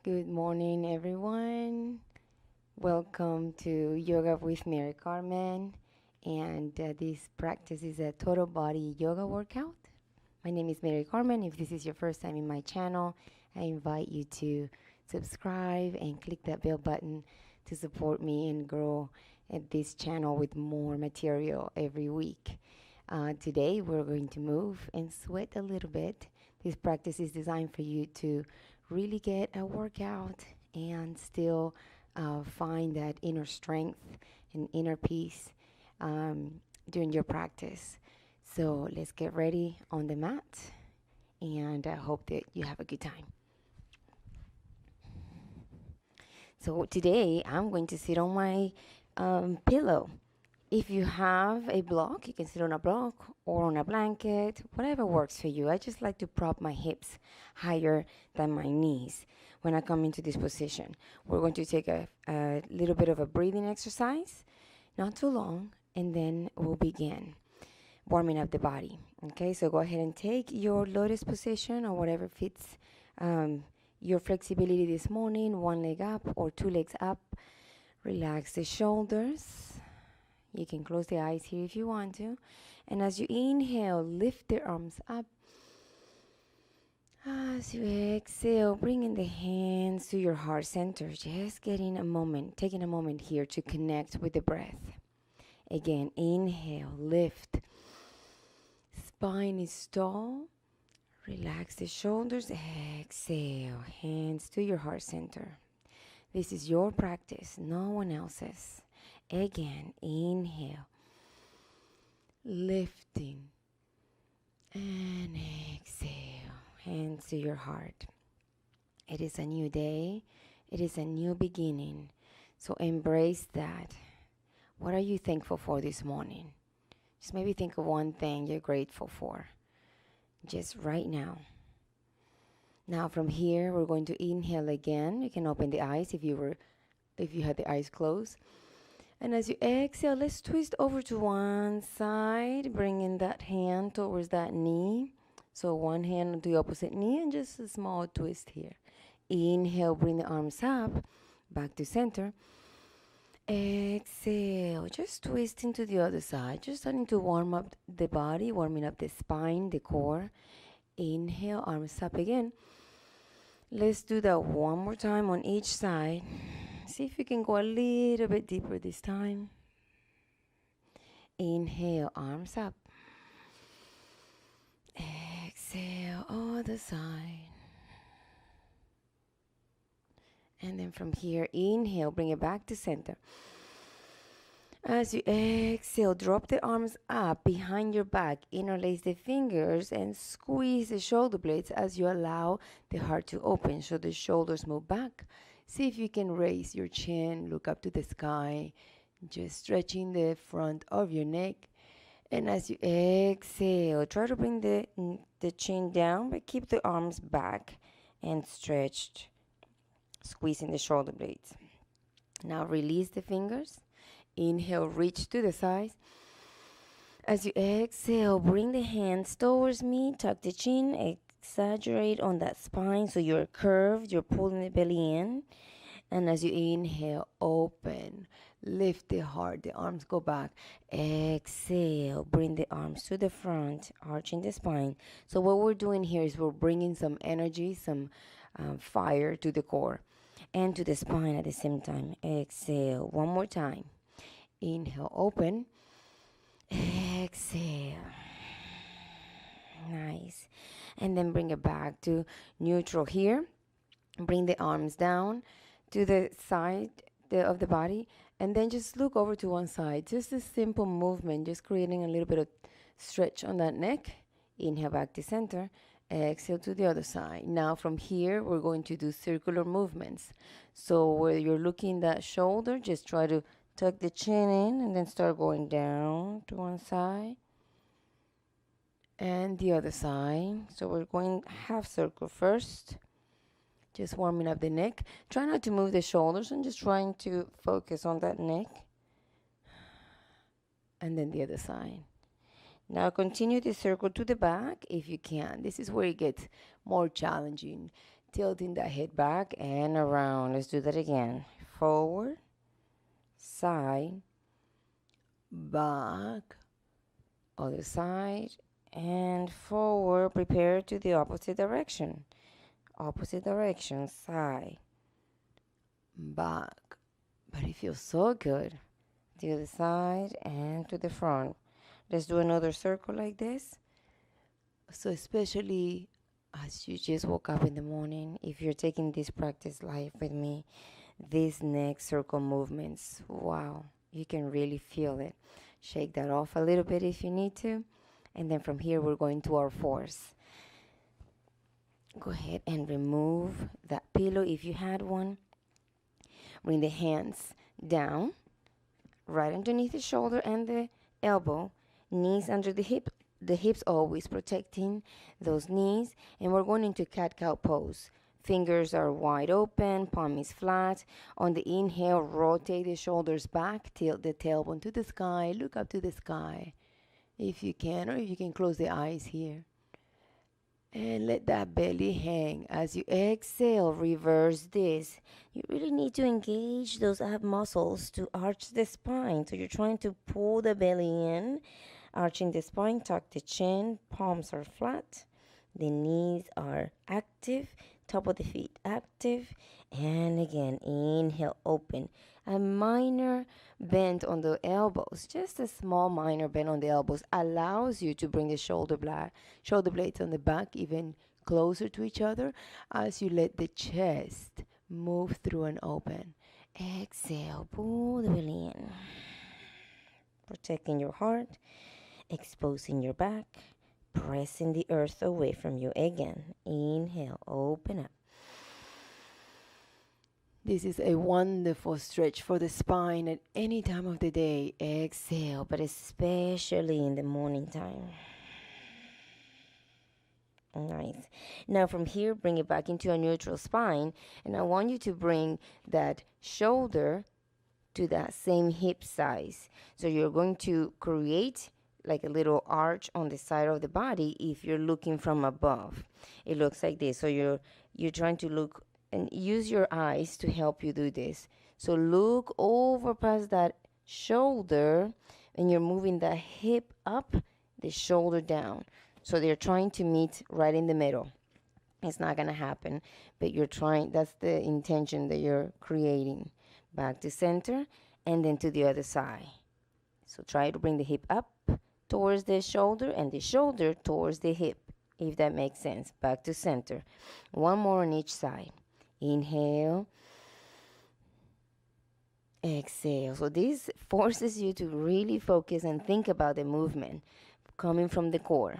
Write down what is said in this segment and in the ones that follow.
Good morning, everyone. Welcome to Yoga with Mary Carmen. And this practice is a total body yoga workout. My name is Mary Carmen. If this is your first time in my channel, I invite you to subscribe and click that bell button to support me and grow at this channel with more material every week. Today, we're going to move and sweat a little bit. This practice is designed for you to really get a workout and still find that inner strength and inner peace during your practice. So let's get ready on the mat, and I hope that you have a good time. So today I'm going to sit on my pillow. If you have a block, you can sit on a block or on a blanket, whatever works for you. I just like to prop my hips higher than my knees when I come into this position. We're going to take a little bit of a breathing exercise, not too long, and then we'll begin warming up the body. Okay, so go ahead and take your lotus position or whatever fits your flexibility this morning, one leg up or two legs up. Relax the shoulders. You can close the eyes here if you want to. And as you inhale, lift the arms up. As you exhale, bringing the hands to your heart center. Just taking a moment here to connect with the breath. Again, inhale, lift. Spine is tall. Relax the shoulders. Exhale, hands to your heart center. This is your practice, no one else's. Again, inhale, lifting, and exhale, hands to your heart. It is a new day. It is a new beginning. So embrace that. What are you thankful for this morning? Just maybe think of one thing you're grateful for, just right now. Now from here, we're going to inhale again. You can open the eyes if you had the eyes closed. And as you exhale, let's twist over to one side, bringing that hand towards that knee. So one hand on the opposite knee and just a small twist here. Inhale, bring the arms up, back to center. Exhale, just twist into the other side. Just starting to warm up the body, warming up the spine, the core. Inhale, arms up again. Let's do that one more time on each side. See if you can go a little bit deeper this time. Inhale, arms up. Exhale, other side. And then from here, inhale, bring it back to center. As you exhale, drop the arms up behind your back, interlace the fingers, and squeeze the shoulder blades as you allow the heart to open. So the shoulders move back. See if you can raise your chin, look up to the sky, just stretching the front of your neck. And as you exhale, try to bring the chin down, but keep the arms back and stretched, squeezing the shoulder blades. Now release the fingers. Inhale, reach to the sides. As you exhale, bring the hands towards me, tuck the chin, exaggerate on that spine so you're curved, you're pulling the belly in. And as you inhale, open, lift the heart, the arms go back. Exhale, bring the arms to the front, arching the spine. So what we're doing here is we're bringing some energy, some fire to the core and to the spine at the same time. Exhale, one more time. Inhale, open. Exhale. Nice. And then bring it back to neutral here. Bring the arms down to the side of the body. And then just look over to one side. Just a simple movement, just creating a little bit of stretch on that neck. Inhale back to center. Exhale to the other side. Now from here, we're going to do circular movements. So where you're looking that shoulder, just try to tuck the chin in and then start going down to one side and the other side. So we're going half circle first, just warming up the neck. Try not to move the shoulders and just trying to focus on that neck. And then the other side. Now continue the circle to the back if you can. This is where it gets more challenging. tilting that head back and around. Let's do that again. Forward, side, back, other side, and forward. Prepare to the opposite direction. Opposite direction, side, back. But it feels so good. To the side and to the front. Let's do another circle like this. So especially as you just woke up in the morning, if you're taking this practice live with me, these neck circle movements, wow, you can really feel it. Shake that off a little bit if you need to. And then from here, we're going to our fours. Go ahead and remove that pillow if you had one. Bring the hands down, right underneath the shoulder and the elbow, knees under the hips always protecting those knees. And we're going into cat-cow pose. Fingers are wide open, palm is flat. On the inhale, rotate the shoulders back, tilt the tailbone to the sky, look up to the sky if you can, or if you can close the eyes here. And let that belly hang. As you exhale, reverse this. You really need to engage those ab muscles to arch the spine. So you're trying to pull the belly in, arching the spine, tuck the chin, palms are flat. The knees are active, top of the feet active. And again, inhale, open. A minor bend on the elbows, just a small minor bend on the elbows, allows you to bring the shoulder blades on the back even closer to each other as you let the chest move through and open. Exhale, pull the belly in. Protecting your heart, exposing your back, pressing the earth away from you again. Inhale, open up. This is a wonderful stretch for the spine at any time of the day. Exhale, but especially in the morning time. Nice. Now from here, bring it back into a neutral spine. And I want you to bring that shoulder to that same hip size. So you're going to create like a little arch on the side of the body if you're looking from above. It looks like this. So you're trying to look and use your eyes to help you do this. So look over past that shoulder and you're moving the hip up, the shoulder down. So they're trying to meet right in the middle. It's not going to happen, but you're trying. That's the intention that you're creating. Back to center and then to the other side. So try to bring the hip up towards the shoulder and the shoulder towards the hip, if that makes sense. Back to center. One more on each side. Inhale. Exhale. So this forces you to really focus and think about the movement coming from the core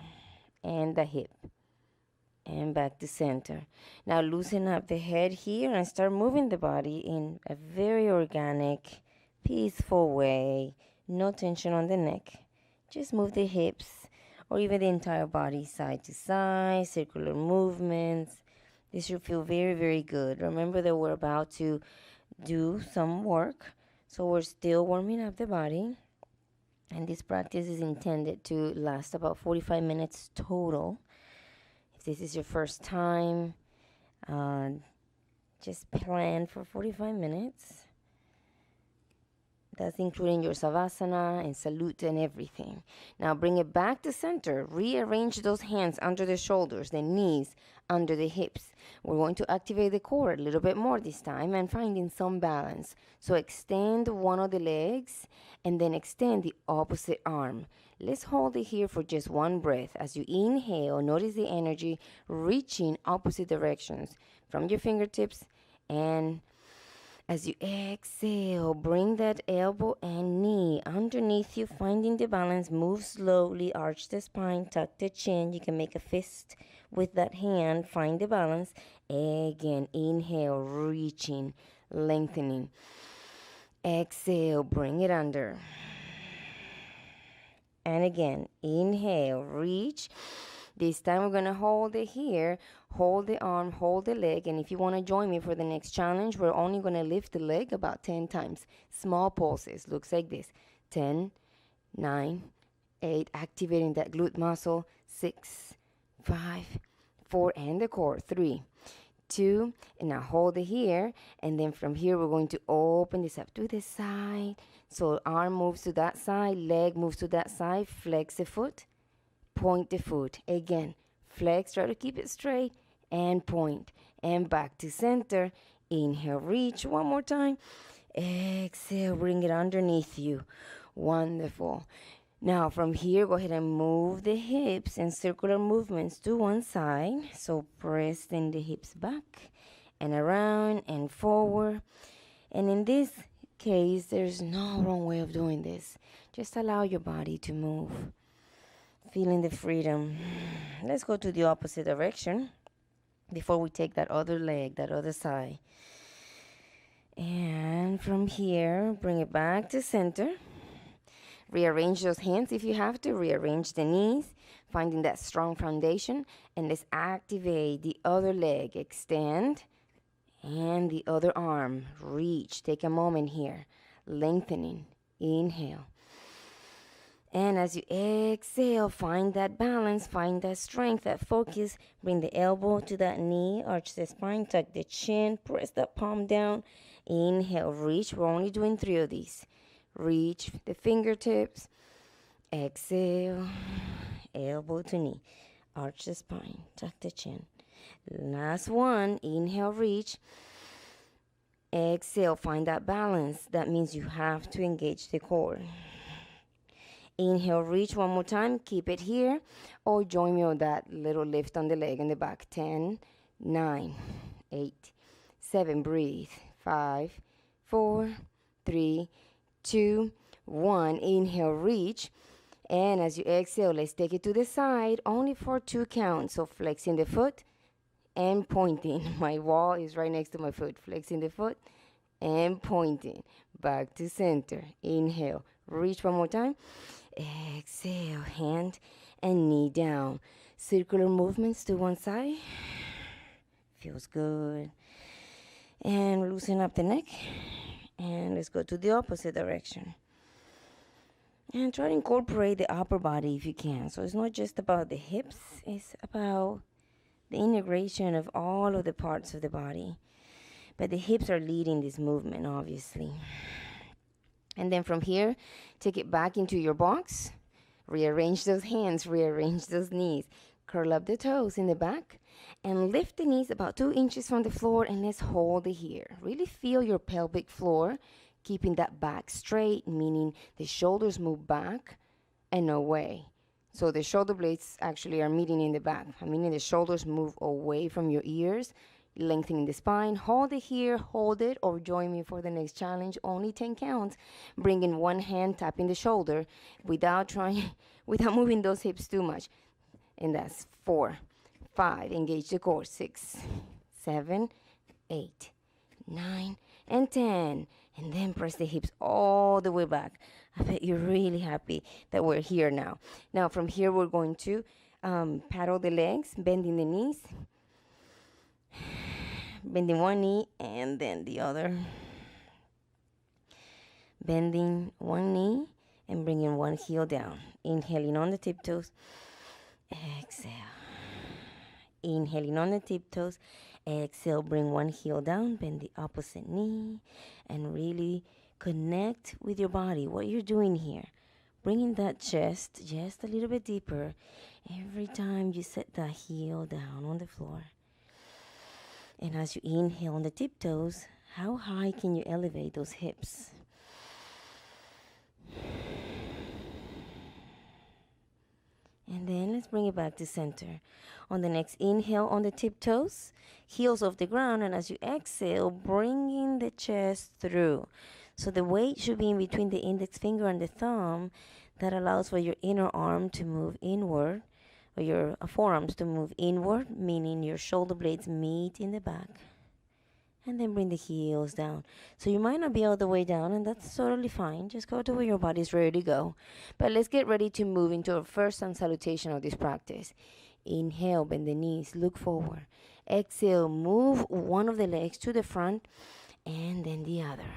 and the hip. And back to center. Now loosen up the head here and start moving the body in a very organic, peaceful way. No tension on the neck. Just move the hips or even the entire body side to side, circular movements. This should feel very, very good. Remember that we're about to do some work, so we're still warming up the body. And this practice is intended to last about 45 minutes total. If this is your first time, just plan for 45 minutes. That's including your savasana and salute and everything. Now bring it back to center. Rearrange those hands under the shoulders, the knees under the hips. We're going to activate the core a little bit more this time and finding some balance. So extend one of the legs and then extend the opposite arm. Let's hold it here for just one breath. As you inhale, notice the energy reaching opposite directions from your fingertips, and as you exhale, bring that elbow and knee underneath you, finding the balance. Move slowly, arch the spine, tuck the chin. You can make a fist with that hand. Find the balance. Again, inhale, reaching, lengthening. Exhale, bring it under. And again, inhale, reach. This time we're going to hold it here, hold the arm, hold the leg. And if you want to join me for the next challenge, we're only going to lift the leg about 10 times. Small pulses. Looks like this. 10, 9, 8. Activating that glute muscle. 6, 5, 4, and the core. 3, 2, and now hold it here, and then from here we're going to open this up to the side. So arm moves to that side, leg moves to that side, flex the foot, point the foot. Again, flex, try to keep it straight, and point. And back to center. Inhale, reach one more time. Exhale, bring it underneath you. Wonderful. Now from here, go ahead and move the hips and circular movements to one side. So pressing the hips back and around and forward. And in this case, there's no wrong way of doing this. Just allow your body to move. Feeling the freedom. Let's go to the opposite direction before we take that other leg, that other side. And from here, bring it back to center. Rearrange those hands if you have to. Rearrange the knees, finding that strong foundation. And let's activate the other leg. Extend. And the other arm. Reach. Take a moment here. Lengthening. Inhale. And as you exhale, find that balance, find that strength, that focus. Bring the elbow to that knee, arch the spine, tuck the chin, press that palm down. Inhale, reach. We're only doing 3 of these. Reach the fingertips. Exhale, elbow to knee. Arch the spine, tuck the chin. Last one. Inhale, reach. Exhale, find that balance. That means you have to engage the core. Inhale, reach one more time. Keep it here. Or join me on that little lift on the leg in the back. 10, 9, 8, 7. Breathe. 5, 4, 3, 2, 1. Inhale, reach. And as you exhale, let's take it to the side. Only for 2 counts. So flexing the foot and pointing. My wall is right next to my foot. Flexing the foot and pointing. Back to center. Inhale. Reach one more time. Exhale, hand and knee down. Circular movements to one side. Feels good. And loosen up the neck. And let's go to the opposite direction. And try to incorporate the upper body if you can. So it's not just about the hips. It's about the integration of all of the parts of the body. But the hips are leading this movement, obviously. And then from here, take it back into your box. Rearrange those hands, rearrange those knees. Curl up the toes in the back. And lift the knees about 2 inches from the floor, and let's hold it here. Really feel your pelvic floor, keeping that back straight, meaning the shoulders move back and away. So the shoulder blades actually are meeting in the back, meaning the shoulders move away from your ears. Lengthening the spine. Hold it here, hold it, or join me for the next challenge. Only 10 counts. Bringing one hand, tapping the shoulder without moving those hips too much. And that's 4, 5. Engage the core. 6, 7, 8, 9, and 10. And then press the hips all the way back. I bet you're really happy that we're here now. Now from here, we're going to paddle the legs, bending the knees. Bending one knee and then the other. Bending one knee and bringing one heel down. Inhaling on the tiptoes. Exhale. Inhaling on the tiptoes. Exhale, bring one heel down. Bend the opposite knee. And really connect with your body. What you're doing here. Bringing that chest just a little bit deeper. Every time you set that heel down on the floor. And as you inhale on the tiptoes, how high can you elevate those hips? And then let's bring it back to center. On the next inhale on the tiptoes, heels off the ground. And as you exhale, bringing the chest through. So the weight should be in between the index finger and the thumb. That allows for your inner arm to move inward. Or your forearms to move inward, meaning your shoulder blades meet in the back. And then bring the heels down. So you might not be all the way down, and that's totally fine. Just go to where your body's ready to go. But let's get ready to move into our first sun salutation of this practice. Inhale, bend the knees, look forward. Exhale, move one of the legs to the front, and then the other.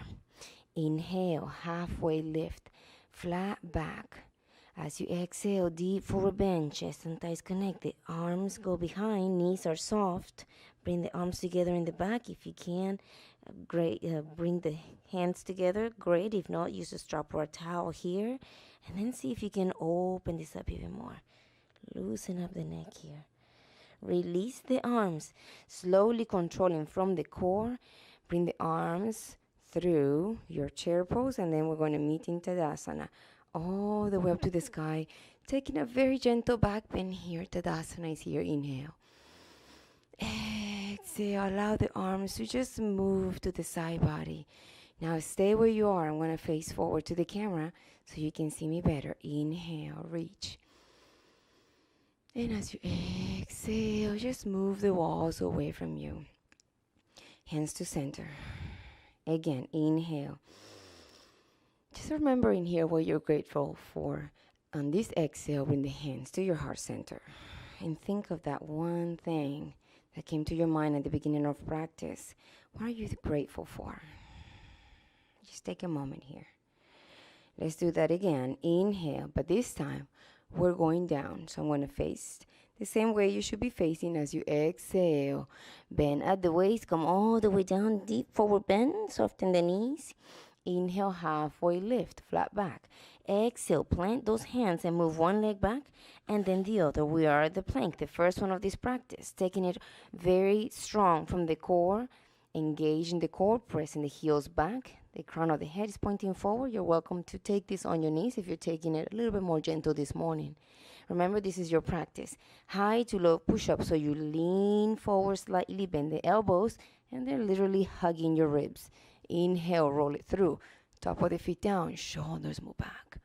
Inhale, halfway lift, flat back. As you exhale, deep forward bend, chest and thighs connected. Arms go behind, knees are soft. Bring the arms together in the back if you can. Great. Bring the hands together. Great. If not, use a strap or a towel here. And then see if you can open this up even more. Loosen up the neck here. Release the arms, slowly controlling from the core. Bring the arms through your chair pose, and then we're going to meet in Tadasana. All the way up to the sky. Taking a very gentle back bend here. Tadasana is here. Inhale. Exhale. Allow the arms to just move to the side body. Now stay where you are. I'm going to face forward to the camera so you can see me better. Inhale. Reach. And as you exhale, just move the walls away from you. Hands to center. Again, inhale. Just remember in here what you're grateful for. On this exhale, bring the hands to your heart center. And think of that one thing that came to your mind at the beginning of practice. What are you grateful for? Just take a moment here. Let's do that again. Inhale, but this time we're going down. So I'm going to face the same way you should be facing as you exhale. Bend at the waist, come all the way down, deep forward bend, soften the knees. Inhale, halfway lift, flat back. Exhale, plant those hands and move one leg back and then the other. We are at the plank, the first one of this practice. Taking it very strong from the core, engaging the core, pressing the heels back. The crown of the head is pointing forward. You're welcome to take this on your knees if you're taking it a little bit more gentle this morning. Remember, this is your practice. High to low push-up. So you lean forward slightly, bend the elbows, and they're literally hugging your ribs. Inhale, roll it through. Top of the feet down, shoulders move back.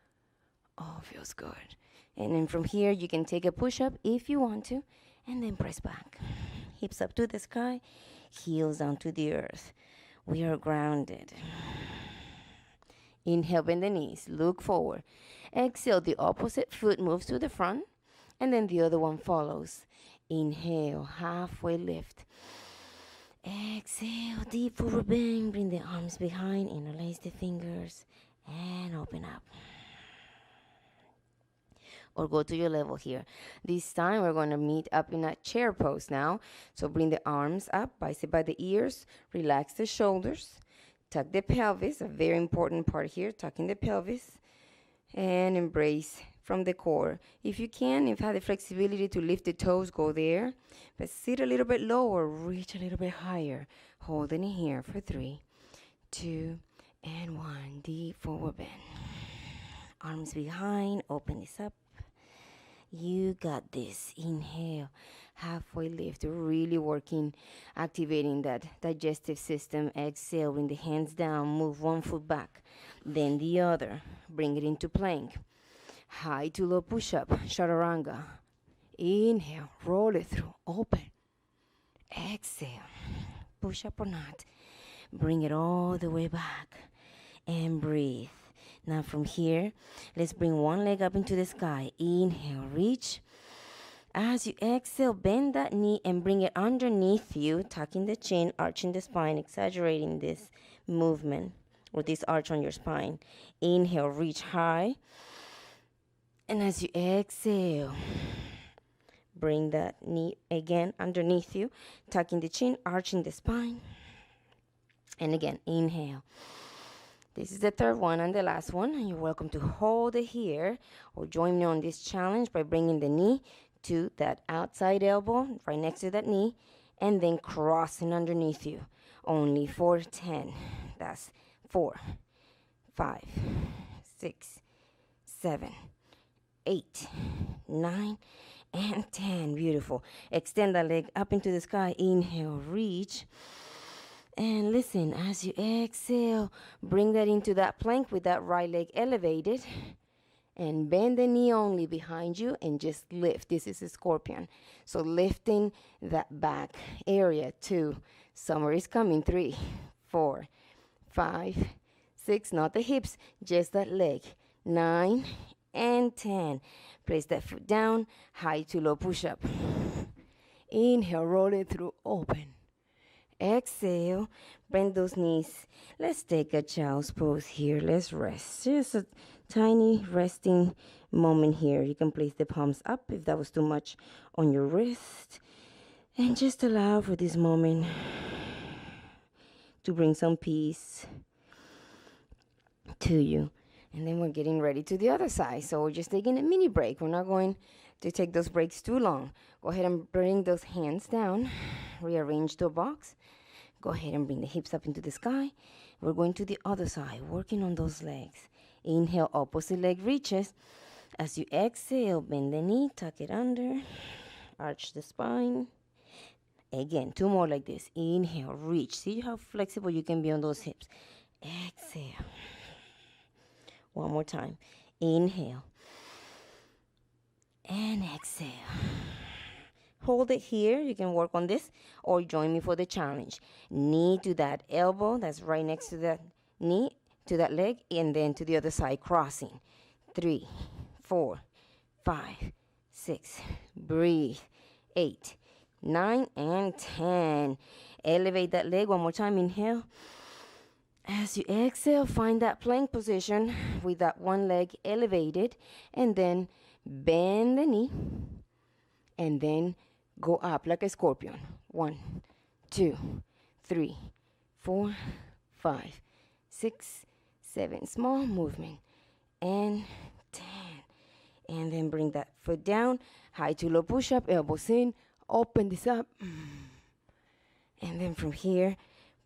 Oh, feels good. And then from here, you can take a push-up if you want to, and then press back. Hips up to the sky, heels down to the earth. We are grounded. Inhale, bend the knees, look forward. Exhale, the opposite foot moves to the front, and then the other one follows. Inhale, halfway lift. Exhale, deep forward bend. Bring the arms behind, interlace the fingers, and open up. Or go to your level here. This time we're going to meet up in a chair pose now. So bring the arms up, bicep by the ears, relax the shoulders, tuck the pelvis, a very important part here, tucking the pelvis, and embrace from the core. If you can, if you have the flexibility to lift the toes, go there. But sit a little bit lower, reach a little bit higher. Holding it here for 3, 2, and 1. Deep forward bend. Arms behind, open this up. You got this. Inhale, halfway lift. Really working, activating that digestive system. Exhale, bring the hands down, move one foot back, then the other. Bring it into plank. High to low push-up, chaturanga. Inhale, roll it through, open. Exhale, push-up or not. Bring it all the way back and breathe. Now from here, let's bring one leg up into the sky. Inhale, reach. As you exhale, bend that knee and bring it underneath you, tucking the chin, arching the spine, exaggerating this movement or this arch on your spine. Inhale, reach high. And as you exhale, bring that knee again underneath you, tucking the chin, arching the spine. And again, inhale. This is the third one and the last one. And you're welcome to hold it here or join me on this challenge by bringing the knee to that outside elbow right next to that knee and then crossing underneath you. Only for 10. That's 4, 5, 6, 7, 8, 9, and 10. Beautiful. Extend that leg up into the sky. Inhale, reach. And listen, as you exhale, bring that into that plank with that right leg elevated. And bend the knee only behind you and just lift. This is a scorpion. So lifting that back area. 2. Summer is coming. 3, 4, 5, 6. Not the hips, just that leg. 9 and 10. Place that foot down. High to low push-up. Inhale, roll it through, open. Exhale, bend those knees. Let's take a child's pose here. Let's rest. Just a tiny resting moment here. You can place the palms up if that was too much on your wrist. And just allow for this moment to bring some peace to you. And then we're getting ready to the other side. So we're just taking a mini break. We're not going to take those breaks too long. Go ahead and bring those hands down. Rearrange the box. Go ahead and bring the hips up into the sky. We're going to the other side, working on those legs. Inhale, opposite leg reaches. As you exhale, bend the knee, tuck it under, arch the spine. Again, 2 more like this. Inhale, reach. See how flexible you can be on those hips. Exhale. 1 more time. Inhale. And exhale. Hold it here. You can work on this or join me for the challenge. Knee to that elbow that's right next to that knee, to that leg, and then to the other side, crossing. 3, 4, 5, 6. Breathe. 8, 9, and 10. Elevate that leg 1 more time. Inhale. As you exhale, find that plank position with that one leg elevated, and then bend the knee, and then go up like a scorpion. 1, 2, 3, 4, 5, 6, 7. Small movement. And 10. And then bring that foot down. High to low push-up, elbows in. Open this up. And then from here,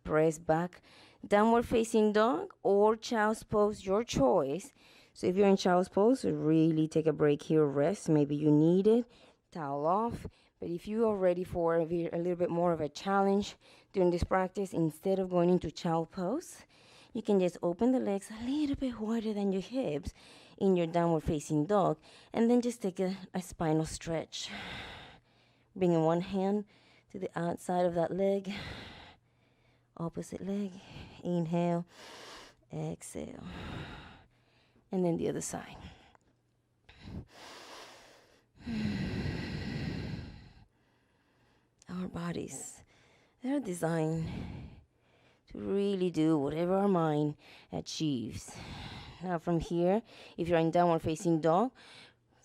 press back. Downward facing dog or child's pose, your choice. So if you're in child's pose, really take a break here, rest. Maybe you need it. Towel off. But if you are ready for a little bit more of a challenge during this practice, instead of going into child pose, you can just open the legs a little bit wider than your hips in your downward facing dog, and then just take a spinal stretch. Bringing one hand to the outside of that leg, opposite leg. Inhale, exhale, and then the other side. Our bodies, they're designed to really do whatever our mind achieves. Now from here, if you're in downward facing dog,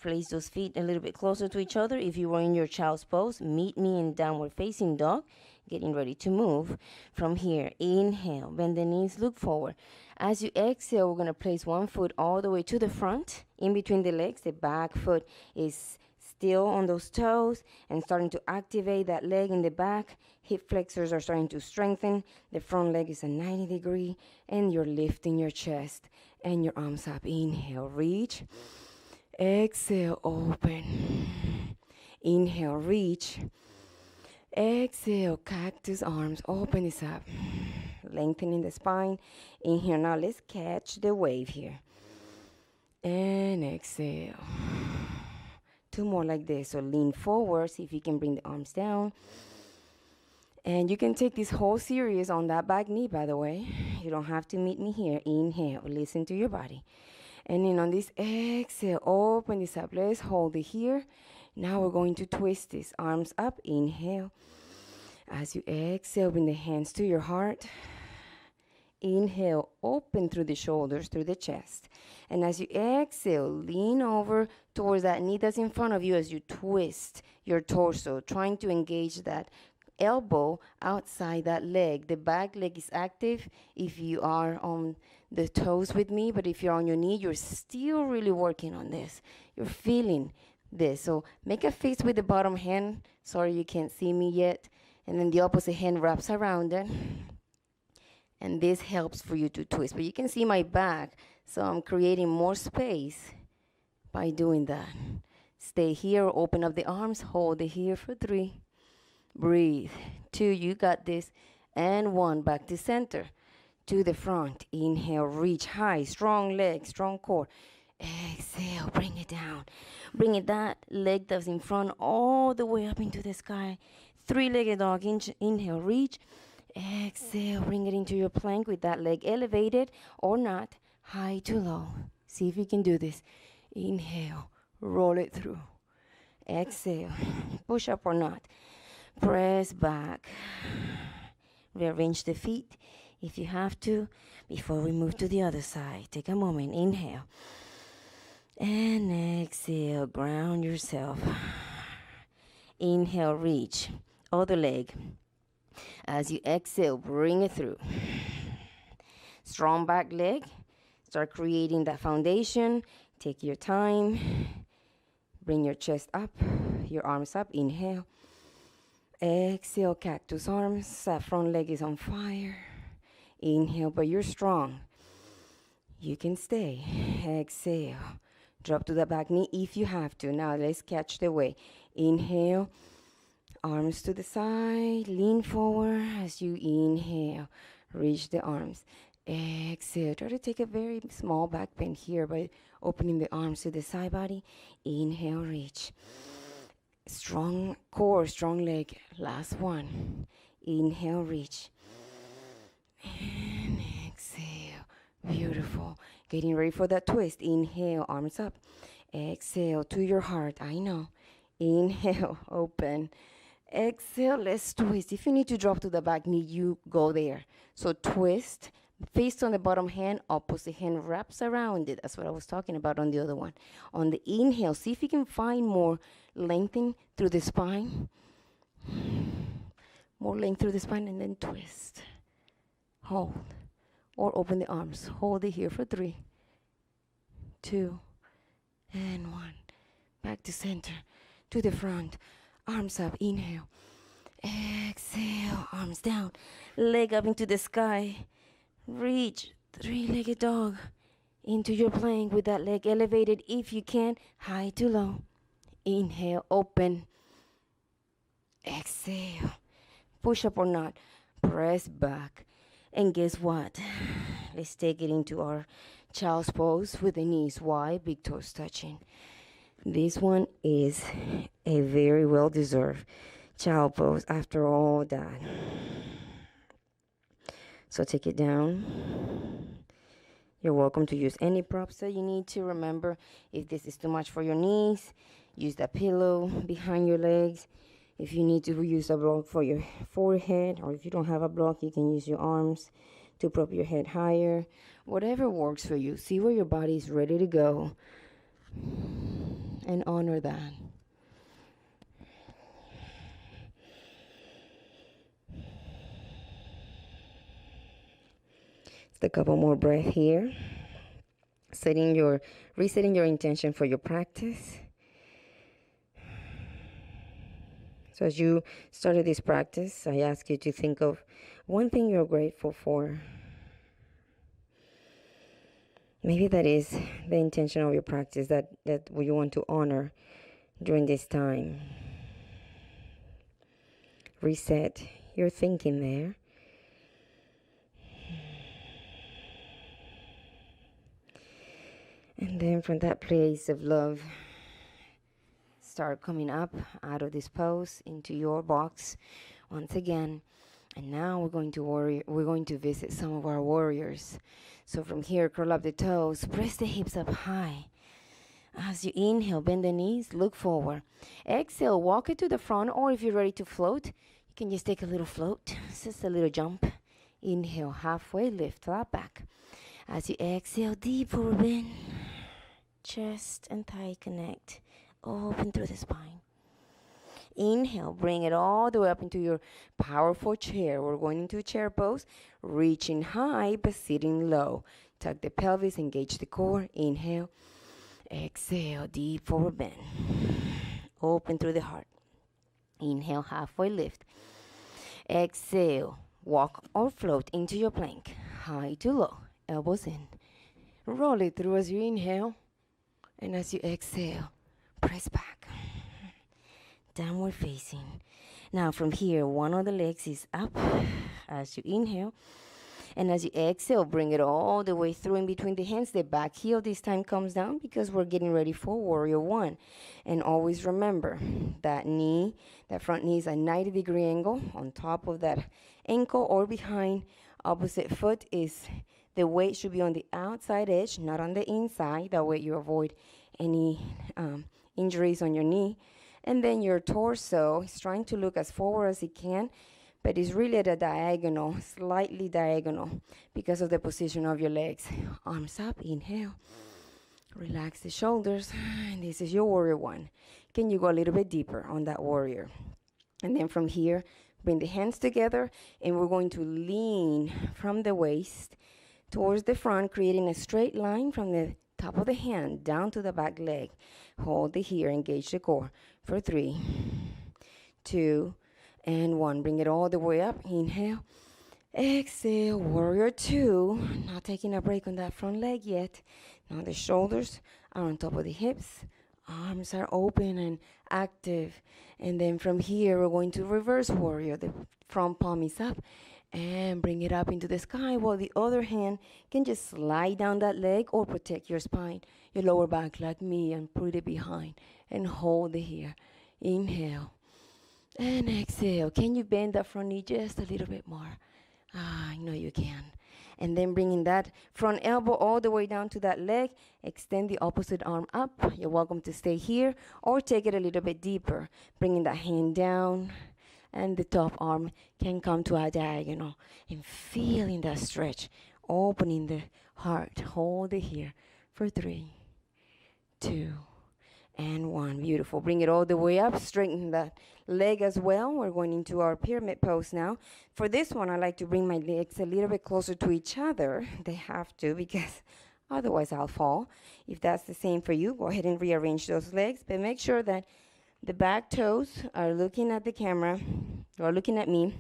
place those feet a little bit closer to each other. If you were in your child's pose, meet me in downward facing dog, getting ready to move. From here, inhale, bend the knees, look forward. As you exhale, we're going to place one foot all the way to the front, in between the legs. The back foot is still on those toes and starting to activate that leg in the back. Hip flexors are starting to strengthen. The front leg is a 90 degree, and you're lifting your chest and your arms up. Inhale, reach. Exhale, open. Inhale, reach. Exhale, cactus arms, open this up. Lengthening the spine. Inhale, now let's catch the wave here. And exhale. 2 more like this. So lean forward, see if you can bring the arms down. And you can take this whole series on that back knee, by the way. You don't have to meet me here. Inhale, listen to your body. And then on this exhale, open this up. Let's hold it here. Now we're going to twist this. Arms up, inhale. As you exhale, bring the hands to your heart. Inhale, open through the shoulders, through the chest. And as you exhale, lean over towards that knee that's in front of you as you twist your torso, trying to engage that elbow outside that leg. The back leg is active if you are on the toes with me, but if you're on your knee, you're still really working on this. You're feeling this. So make a fist with the bottom hand. Sorry you can't see me yet. And then the opposite hand wraps around it. And this helps for you to twist. But you can see my back, so I'm creating more space by doing that. Stay here, open up the arms, hold it here for 3. Breathe. 2, you got this. And 1, back to center. To the front. Inhale, reach high, strong leg, strong core. Exhale, bring it down. Bring it that leg that's in front all the way up into the sky. 3-legged dog. Inhale, reach. Exhale, bring it into your plank with that leg elevated or not. High to low. See if you can do this. Inhale, roll it through. Exhale, push up or not. Press back. Rearrange the feet if you have to before we move to the other side. Take a moment. Inhale. And exhale. Ground yourself. Inhale, reach. Other leg. As you exhale, bring it through. Strong back leg. Start creating that foundation. Take your time. Bring your chest up, your arms up. Inhale. Exhale, cactus arms. That front leg is on fire. Inhale, but you're strong. You can stay. Exhale. Drop to the back knee if you have to. Now let's catch the way. Inhale. Arms to the side. Lean forward as you inhale. Reach the arms. Exhale. Try to take a very small back bend here by opening the arms to the side body. Inhale, reach. Strong core, strong leg. Last one. Inhale, reach. And exhale. Beautiful. Getting ready for that twist. Inhale, arms up. Exhale to your heart. I know. Inhale, open. Exhale, let's twist. If you need to drop to the back knee, you go there. So twist. Face on the bottom hand, opposite hand wraps around it. That's what I was talking about on the other one. On the inhale, see if you can find more lengthening through the spine. More length through the spine, and then twist. Hold. Or open the arms. Hold it here for 3, 2, and 1. Back to center. To the front. Arms up. Inhale. Exhale. Arms down. Leg up into the sky. Reach. 3-legged dog. Into your plank with that leg elevated if you can. High to low. Inhale. Open. Exhale. Push up or not. Press back. And guess what? Let's take it into our child's pose with the knees wide, big toes touching. This one is a very well-deserved child pose after all that. So take it down. You're welcome to use any props that you need to. Remember, if this is too much for your knees, use the pillow behind your legs. If you need to use a block for your forehead, or if you don't have a block, you can use your arms to prop your head higher. Whatever works for you. See where your body is ready to go and honor that. Just a couple more breaths here. Resetting your intention for your practice. So as you started this practice, I ask you to think of one thing you're grateful for. Maybe that is the intention of your practice that you want to honor during this time. Reset your thinking there. And then from that place of love, start coming up out of this pose into your box once again. And now we're going to visit some of our warriors. So from here, curl up the toes, press the hips up high. As you inhale, bend the knees, look forward. Exhale, walk it to the front, or if you're ready to float, you can just take a little float, just a little jump. Inhale, halfway, lift flat back. As you exhale, deep forward bend. Chest and thigh connect. Open through the spine. Inhale, bring it all the way up into your powerful chair. We're going into a chair pose, reaching high but sitting low. Tuck the pelvis, engage the core. Inhale, exhale, deep forward bend. Open through the heart. Inhale, halfway lift. Exhale, walk or float into your plank. High to low, elbows in. Roll it through as you inhale, and as you exhale, press back. Downward facing. Now from here, one of the legs is up as you inhale. And as you exhale, bring it all the way through in between the hands. The back heel this time comes down because we're getting ready for warrior one. And always remember that knee, that front knee is a 90-degree angle on top of that ankle or behind. Opposite foot is, the weight should be on the outside edge, not on the inside. That way you avoid any injuries on your knee. And then your torso is trying to look as forward as it can, but it's really at a diagonal, slightly diagonal, because of the position of your legs. Arms up, inhale. Relax the shoulders. And this is your warrior one. Can you go a little bit deeper on that warrior? And then from here, bring the hands together, and we're going to lean from the waist towards the front, creating a straight line from the top of the hand down to the back leg. Hold it here, engage the core for 3, 2, and 1. Bring it all the way up. Inhale. Exhale, warrior 2. Not taking a break on that front leg yet. Now the shoulders are on top of the hips. Arms are open and active. And then from here, we're going to reverse warrior. The front palm is up. And bring it up into the sky, while the other hand can just slide down that leg or protect your spine, your lower back like me, and put it behind. And hold it here. Inhale. And exhale. Can you bend that front knee just a little bit more? I know you can. And then bringing that front elbow all the way down to that leg. Extend the opposite arm up. You're welcome to stay here or take it a little bit deeper. Bringing that hand down. And the top arm can come to a diagonal. And feeling that stretch. Opening the heart. Hold it here for 3, 2, and 1. Beautiful. Bring it all the way up. Straighten that leg as well. We're going into our pyramid pose now. For this one, I like to bring my legs a little bit closer to each other. They have to, because otherwise I'll fall. If that's the same for you, go ahead and rearrange those legs. But make sure that the back toes are looking at the camera or looking at me,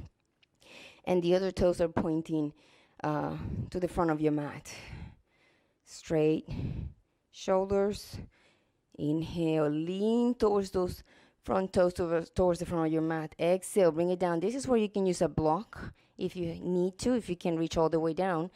and the other toes are pointing to the front of your mat. Straight shoulders. Inhale, lean towards those front toes towards the front of your mat. Exhale, bring it down. This is where you can use a block if you need to, if you can reach all the way down.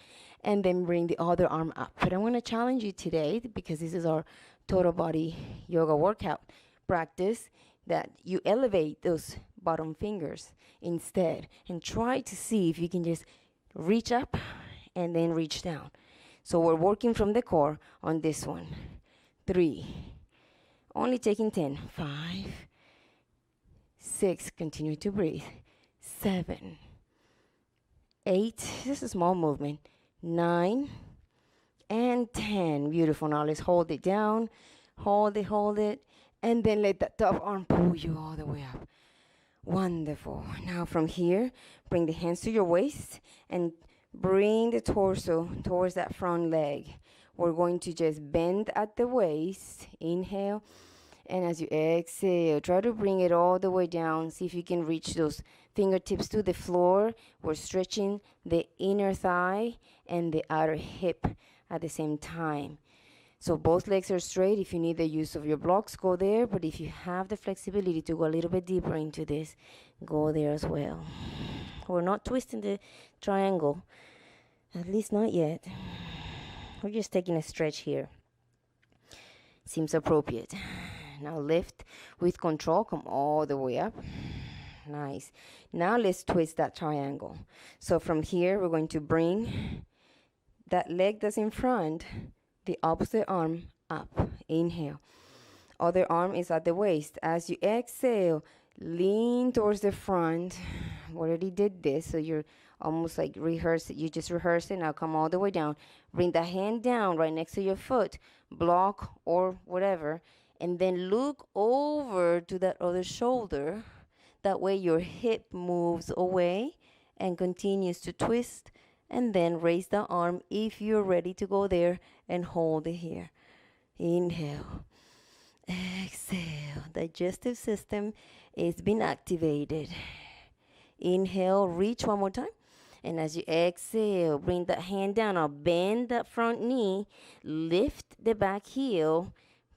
And then bring the other arm up. But I'm going to challenge you today, because this is our total body yoga workout practice, that you elevate those bottom fingers instead. And try to see if you can just reach up and then reach down. So we're working from the core on this one. 3. Only taking 10. 5, 6. Continue to breathe. 7, 8. This is a small movement. 9 and 10. Beautiful. Now let's hold it down. Hold it. And then let that top arm pull you all the way up. Wonderful. Now from here, bring the hands to your waist and bring the torso towards that front leg. We're going to just bend at the waist. Inhale. And as you exhale, try to bring it all the way down. See if you can reach those fingertips to the floor. We're stretching the inner thigh and the outer hip at the same time. So both legs are straight. If you need the use of your blocks, go there. But if you have the flexibility to go a little bit deeper into this, go there as well. We're not twisting the triangle, at least not yet. We're just taking a stretch here. Seems appropriate. Now lift with control. Come all the way up. Nice. Now let's twist that triangle. So from here, we're going to bring that leg that's in front, the opposite arm up. Inhale. Other arm is at the waist. As you exhale, lean towards the front. We already did this, so you're almost like rehearse it. You just rehearse it. Now come all the way down. Bring the hand down right next to your foot, block or whatever, and then look over to that other shoulder. That way your hip moves away and continues to twist, and then raise the arm if you're ready to go there and hold it here. Inhale. Exhale. Digestive system is being activated. Inhale, reach one more time. And as you exhale, bring that hand down. Now bend that front knee. Lift the back heel.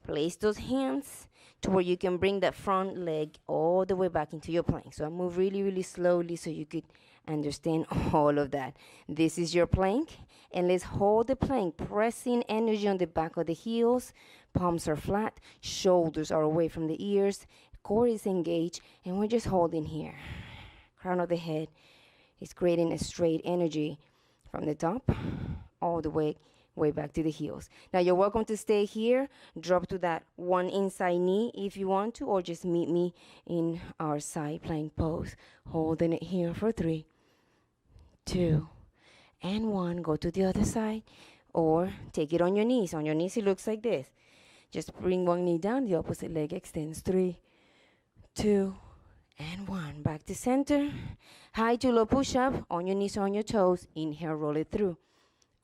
Place those hands to where you can bring that front leg all the way back into your plank. So I move really, really slowly so you could understand all of that. This is your plank. And let's hold the plank, pressing energy on the back of the heels. Palms are flat. Shoulders are away from the ears. Core is engaged. And we're just holding here. Crown of the head is creating a straight energy from the top all the way back to the heels. Now you're welcome to stay here. Drop to that one inside knee if you want to, or just meet me in our side plank pose. Holding it here for 3, 2, and 1. Go to the other side, or take it on your knees. On your knees it looks like this. Just bring one knee down, the opposite leg extends. 3, 2, And 1. Back to center. High to low push-up. On your knees, on your toes. Inhale, roll it through.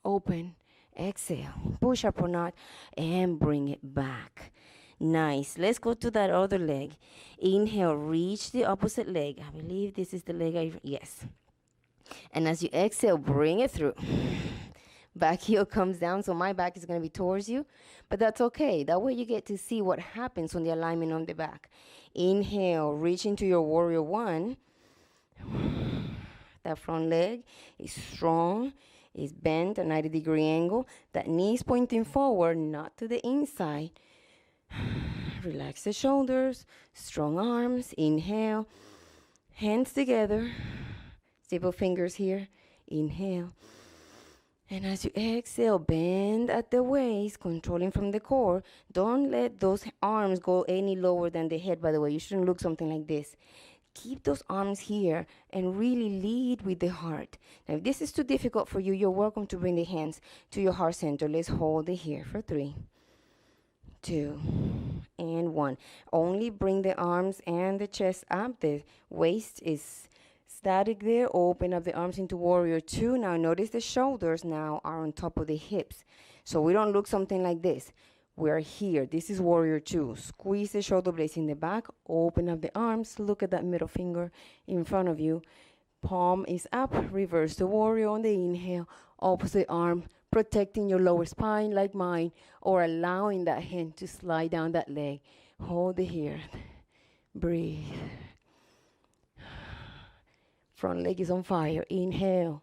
Open. Exhale. Push-up or not. And bring it back. Nice. Let's go to that other leg. Inhale, reach the opposite leg. I believe this is the leg yes. And as you exhale, bring it through. Back heel comes down, so my back is going to be towards you, but that's okay. That way you get to see what happens on the alignment on the back. Inhale, reach into your warrior 1. That front leg is strong, is bent, a 90-degree angle. That knee is pointing forward, not to the inside. Relax the shoulders, strong arms. Inhale, hands together, stipple fingers here. Inhale. And as you exhale, bend at the waist, controlling from the core. Don't let those arms go any lower than the head, by the way. You shouldn't look something like this. Keep those arms here and really lead with the heart. Now, if this is too difficult for you, you're welcome to bring the hands to your heart center. Let's hold it here for 3, 2, and 1. Only bring the arms and the chest up. The waist is static there. Open up the arms into warrior 2. Now notice the shoulders now are on top of the hips. So we don't look something like this. We're here. This is warrior 2. Squeeze the shoulder blades in the back. Open up the arms. Look at that middle finger in front of you. Palm is up. Reverse the warrior on the inhale. Opposite arm, protecting your lower spine like mine, or allowing that hand to slide down that leg. Hold it here. Breathe. Front leg is on fire. Inhale.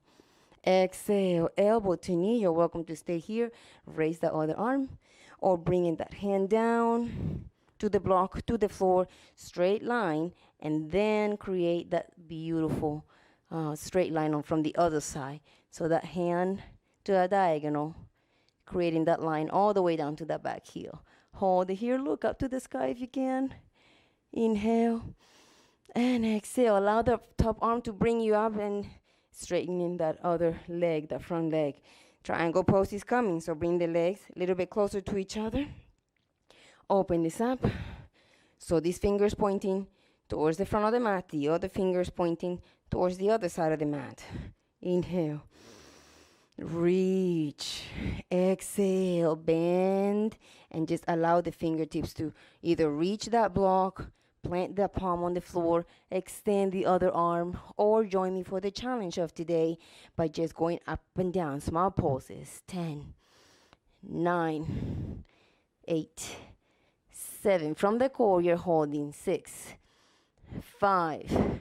Exhale. Elbow to knee. You're welcome to stay here. Raise the other arm. Or bringing that hand down to the block, to the floor. Straight line. And then create that beautiful straight line on from the other side. So that hand to a diagonal. Creating that line all the way down to that back heel. Hold it here. Look up to the sky if you can. Inhale. And exhale, allow the top arm to bring you up and straightening that other leg, the front leg. Triangle pose is coming, so bring the legs a little bit closer to each other. Open this up. So these fingers pointing towards the front of the mat, the other fingers pointing towards the other side of the mat. Inhale. Reach. Exhale, bend, and just allow the fingertips to either reach that block, plant the palm on the floor, extend the other arm, or join me for the challenge of today by just going up and down. Small pulses. 10, 9, 8, 7. From the core, you're holding 6, 5,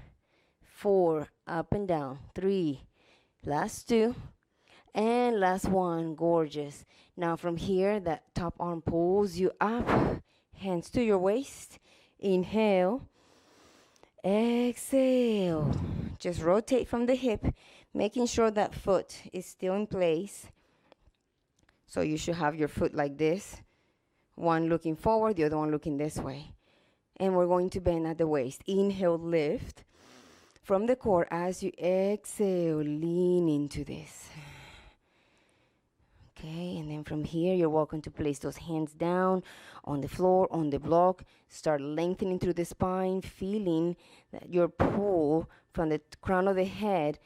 4, up and down. 3, last 2, and last 1. Gorgeous. Now from here, that top arm pulls you up, hands to your waist. Inhale, exhale. Just rotate from the hip, making sure that foot is still in place. So you should have your foot like this. One looking forward, the other one looking this way. And we're going to bend at the waist. Inhale, lift. From the core, as you exhale, lean into this. Okay, and then from here, you're welcome to place those hands down on the floor, on the block. Start lengthening through the spine, feeling that your pull from the crown of the head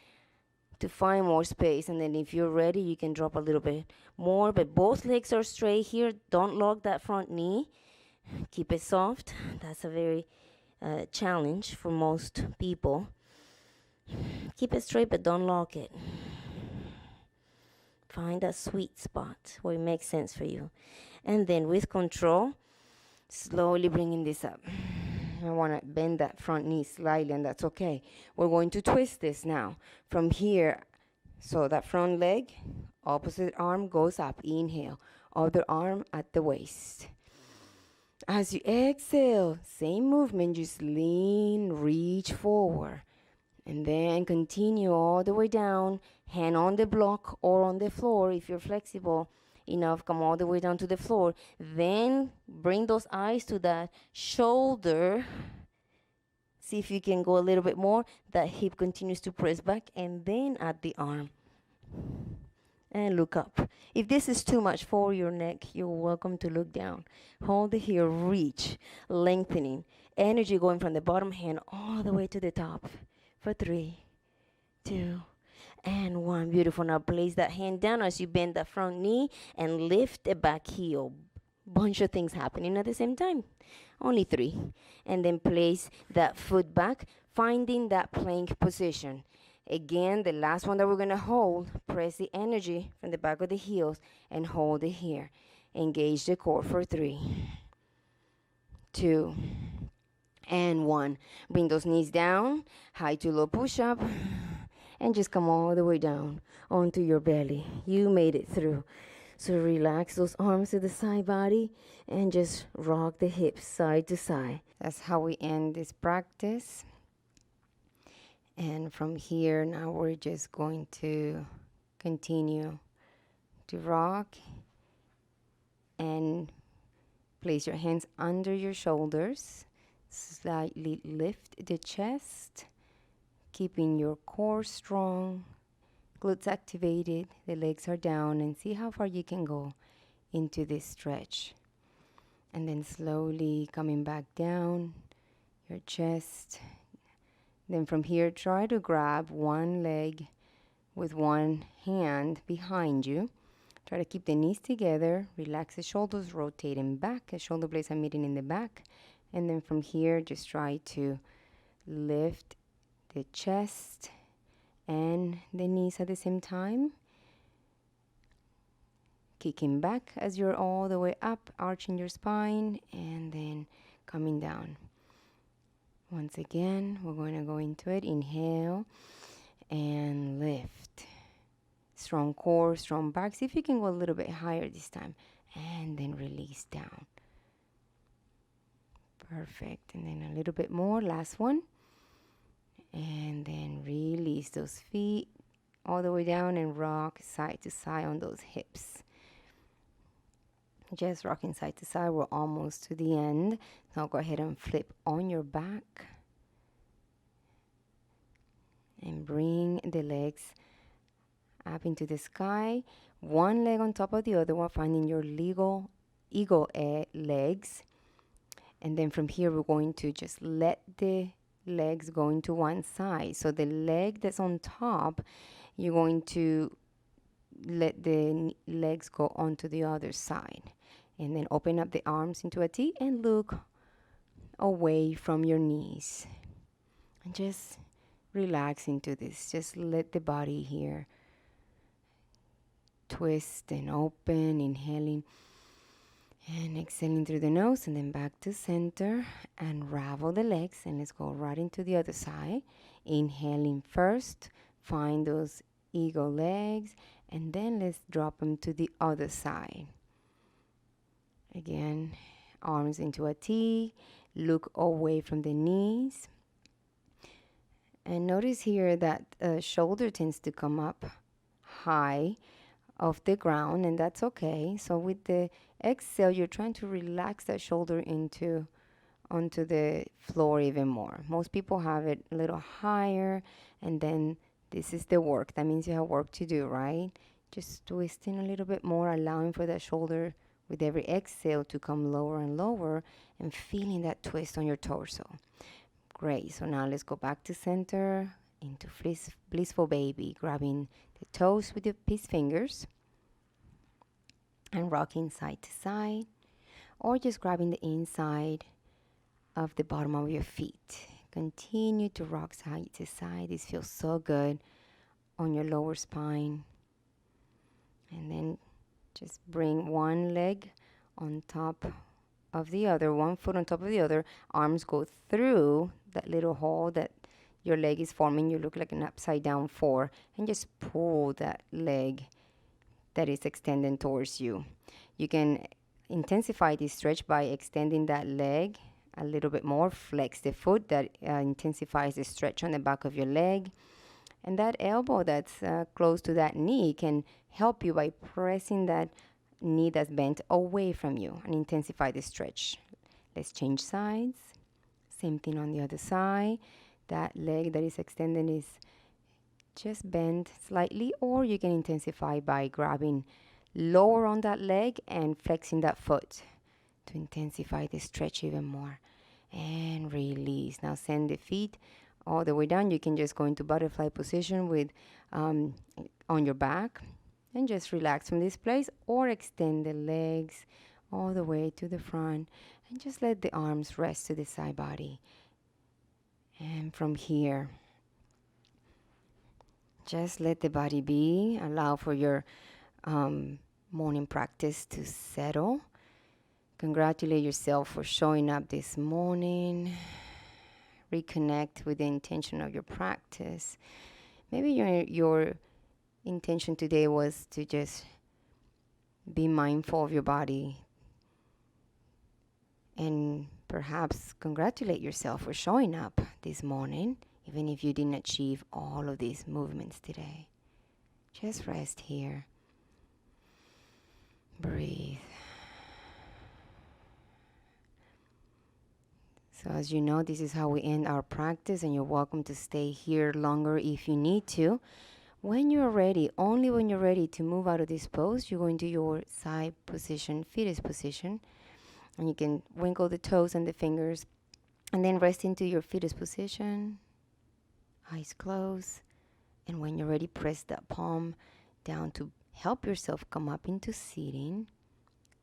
to find more space. And then if you're ready, you can drop a little bit more. But both legs are straight here. Don't lock that front knee. Keep it soft. That's a very challenge for most people. Keep it straight, but don't lock it. Find that sweet spot where it makes sense for you. And then with control, slowly bringing this up. I want to bend that front knee slightly, and that's okay. We're going to twist this now. From here, so that front leg, opposite arm goes up. Inhale. Other arm at the waist. As you exhale, same movement, just lean, reach forward. And then continue all the way down, hand on the block or on the floor. If you're flexible enough, come all the way down to the floor. Then bring those eyes to that shoulder. See if you can go a little bit more. That hip continues to press back, and then at the arm. And look up. If this is too much for your neck, you're welcome to look down. Hold it here, reach, lengthening. energy going from the bottom hand all the way to the top for 3, 2, and 1. Beautiful. Now place that hand down as you bend the front knee and lift the back heel. Bunch of things happening at the same time. Only 3. And then place that foot back, finding that plank position. Again, the last one that we're going to hold, press the energy from the back of the heels and hold it here. Engage the core for 3, 2, and 1. Bring those knees down, high to low push-up, and just come all the way down onto your belly. You made it through. So relax those arms to the side body and just rock the hips side to side. That's how we end this practice. And from here, now we're just going to continue to rock and place your hands under your shoulders. Slightly lift the chest, keeping your core strong, glutes activated, the legs are down, and see how far you can go into this stretch. And then slowly coming back down your chest. Then from here, try to grab one leg with one hand behind you. Try to keep the knees together, relax the shoulders, rotating back. The shoulder blades are meeting in the back. And then from here, just try to lift the chest and the knees at the same time. Kicking back as you're all the way up, arching your spine, and then coming down. Once again, we're going to go into it. Inhale and lift. Strong core, strong back. See if you can go a little bit higher this time. And then release down. Perfect. And then a little bit more. Last one. And then release those feet all the way down and rock side to side on those hips. Just rocking side to side. We're almost to the end. Now go ahead and flip on your back. And bring the legs up into the sky. One leg on top of the other one, finding your eagle legs. And then from here, we're going to just let the legs go into one side. So the leg that's on top, you're going to let the legs go onto the other side. And then open up the arms into a T and look away from your knees. And just relax into this. Just let the body here twist and open, inhaling and exhaling through the nose, and then back to center. Unravel the legs, and let's go right into the other side. Inhaling first, find those eagle legs, and then let's drop them to the other side. Again, arms into a T, look away from the knees. And notice here that shoulder tends to come up high off the ground, and that's okay. So with the exhale, you're trying to relax that shoulder onto the floor even more. Most people have it a little higher, and then this is the work. That means you have work to do, right? Just twisting a little bit more, allowing for that shoulder with every exhale to come lower and lower, and feeling that twist on your torso. Great. So now let's go back to center, into blissful baby, grabbing the toes with your peace fingers and rocking side to side, or just grabbing the inside of the bottom of your feet. Continue to rock side to side. This feels so good on your lower spine. And then just bring one leg on top of the other, one foot on top of the other. Arms go through that little hole that your leg is forming. You look like an upside down 4, and just pull that leg that is extending towards you. You can intensify this stretch by extending that leg a little bit more. Flex the foot. That intensifies the stretch on the back of your leg. And that elbow that's close to that knee can help you by pressing that knee that's bent away from you and intensify the stretch. Let's change sides. Same thing on the other side. That leg that is extended is just bent slightly, or you can intensify by grabbing lower on that leg and flexing that foot to intensify the stretch even more. and release. Now send the feet all the way down. You can just go into butterfly position with on your back and just relax from this place, or extend the legs all the way to the front and just let the arms rest to the side body. And from here, just let the body be. Allow for your morning practice to settle. Congratulate yourself for showing up this morning. Reconnect with the intention of your practice. Maybe your intention today was to just be mindful of your body, and perhaps congratulate yourself for showing up this morning, even if you didn't achieve all of these movements today. Just rest here. Breathe. So as you know, this is how we end our practice, and you're welcome to stay here longer if you need to. When you're ready, only when you're ready to move out of this pose, you go into your side position, fetus position, and you can winkle the toes and the fingers, and then rest into your fetus position, eyes closed, and when you're ready, press that palm down to help yourself come up into seating.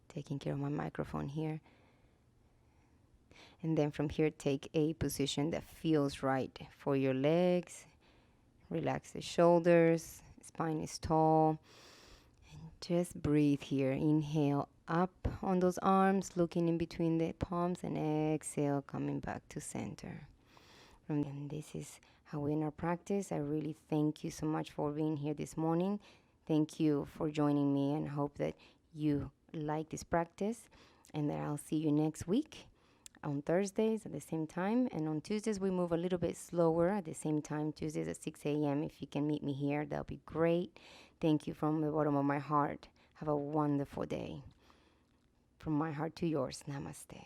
Taking care of my microphone here. And then from here, take a position that feels right for your legs. Relax the shoulders, spine is tall. And just breathe here. Inhale up on those arms, looking in between the palms, and exhale, coming back to center. And this is how we end our practice. I really thank you so much for being here this morning. Thank you for joining me, and hope that you like this practice, and that I'll see you next week on Thursdays at the same time. And on Tuesdays, we move a little bit slower at the same time. Tuesdays at 6 a.m. If you can meet me here, that'll be great. Thank you from the bottom of my heart. Have a wonderful day. From my heart to yours, namaste.